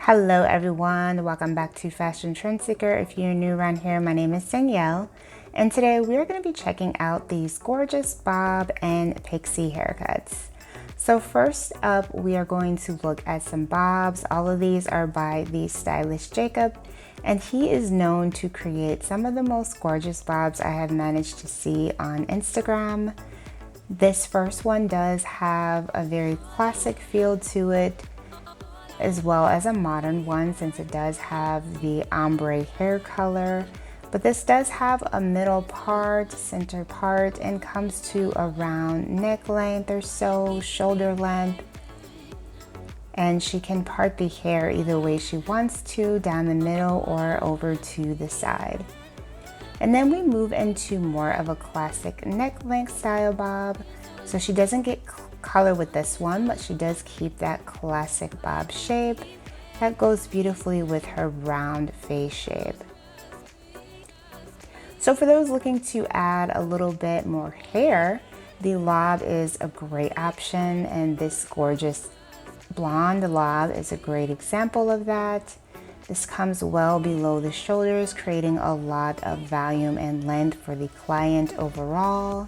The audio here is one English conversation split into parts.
Hello everyone, welcome back to Fashion Trend Seeker. If you're new around here, my name is Danielle, and today we're going to be checking out these gorgeous bob and pixie haircuts. So first up, we are going to look at some bobs. All of these are by the stylist Jacob, and he is known to create some of the most gorgeous bobs I have managed to see on Instagram. This first one does have a very classic feel to it, as well as a modern one, since it does have the ombre hair color. But this does have a middle part, center part, and comes to around neck length or so, shoulder length. And she can part the hair either way she wants to, down the middle or over to the side. And then we move into more of a classic neck length style bob. So she doesn't get color with this one, but she does keep that classic bob shape that goes beautifully with her round face shape. So for those looking to add a little bit more hair, the lob is a great option, and this gorgeous blonde lob is a great example of that. This comes well below the shoulders, creating a lot of volume and length for the client overall.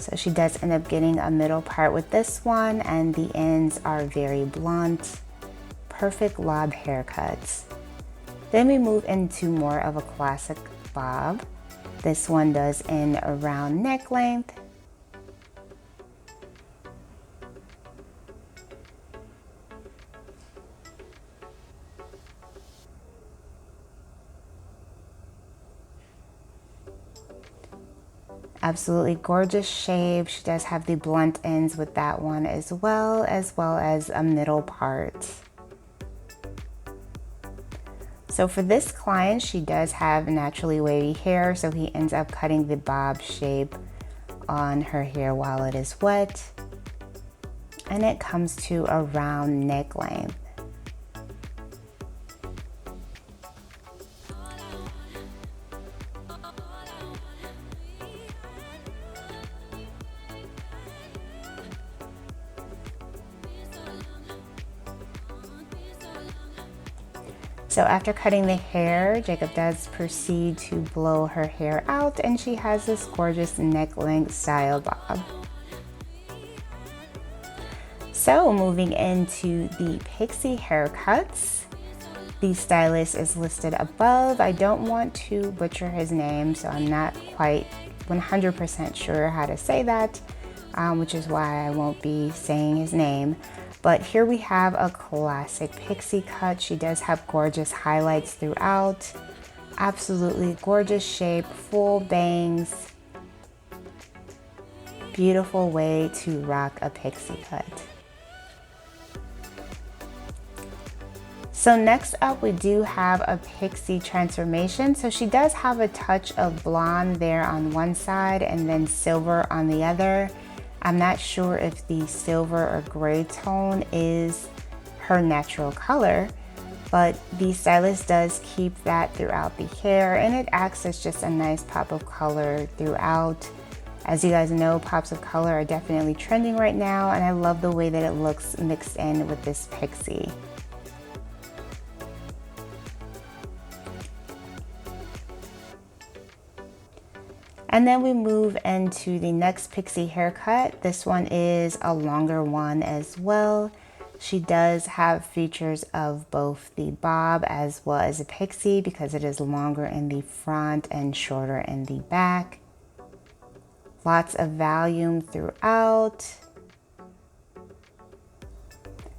So she does end up getting a middle part with this one, and the ends are very blunt, perfect lob haircuts. Then we move into more of a classic bob. This one does end around neck length. Absolutely gorgeous shape. She does have the blunt ends with that one as well as a middle part. So for this client, she does have naturally wavy hair, so he ends up cutting the bob shape on her hair while it is wet. And it comes to around neck length. So after cutting the hair, Jacob does proceed to blow her hair out, and she has this gorgeous neck length style bob. So moving into the pixie haircuts, the stylist is listed above. I don't want to butcher his name, so I'm not quite 100% sure how to say that, which is why I won't be saying his name. But here we have a classic pixie cut. She does have gorgeous highlights throughout. Absolutely gorgeous shape, full bangs. Beautiful way to rock a pixie cut. So next up, we do have a pixie transformation. So she does have a touch of blonde there on one side and then silver on the other. I'm not sure if the silver or gray tone is her natural color, but the stylist does keep that throughout the hair, and it acts as just a nice pop of color throughout. As you guys know, pops of color are definitely trending right now, and I love the way that it looks mixed in with this pixie. And then we move into the next pixie haircut. This one is a longer one as well. She does have features of both the bob as well as a pixie, because it is longer in the front and shorter in the back. Lots of volume throughout.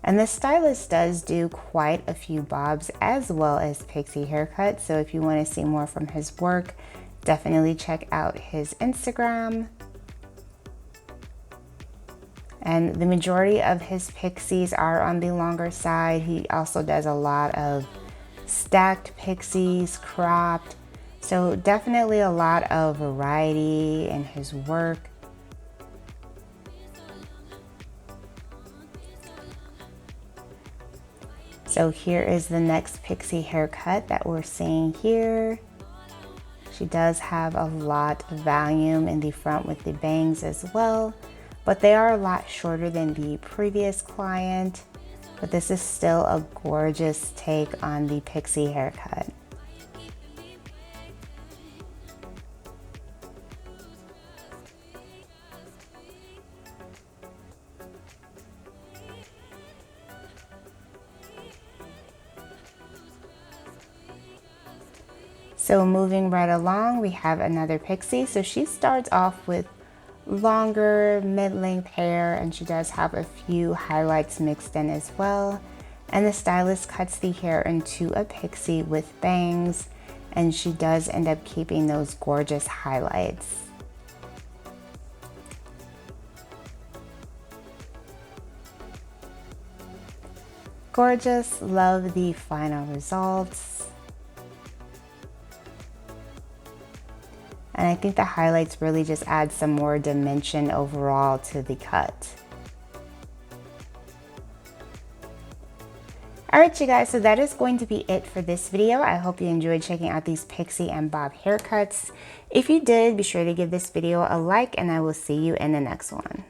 And the stylist does do quite a few bobs as well as pixie haircuts. So if you want to see more from his work, definitely check out his Instagram. And the majority of his pixies are on the longer side. He also does a lot of stacked pixies, cropped. So definitely a lot of variety in his work. So here is the next Pixie haircut that we're seeing here. She does have a lot of volume in the front with the bangs as well, but they are a lot shorter than the previous client. But this is still a gorgeous take on the Pixie haircut. So moving right along, we have another Pixie. So she starts off with longer mid-length hair, and she does have a few highlights mixed in as well. And the stylist cuts the hair into a Pixie with bangs, and she does end up keeping those gorgeous highlights. Gorgeous, love the final results. And I think the highlights really just add some more dimension overall to the cut. Alright you guys, so that is going to be it for this video. I hope you enjoyed checking out these Pixie and Bob haircuts. If you did, be sure to give this video a like, and I will see you in the next one.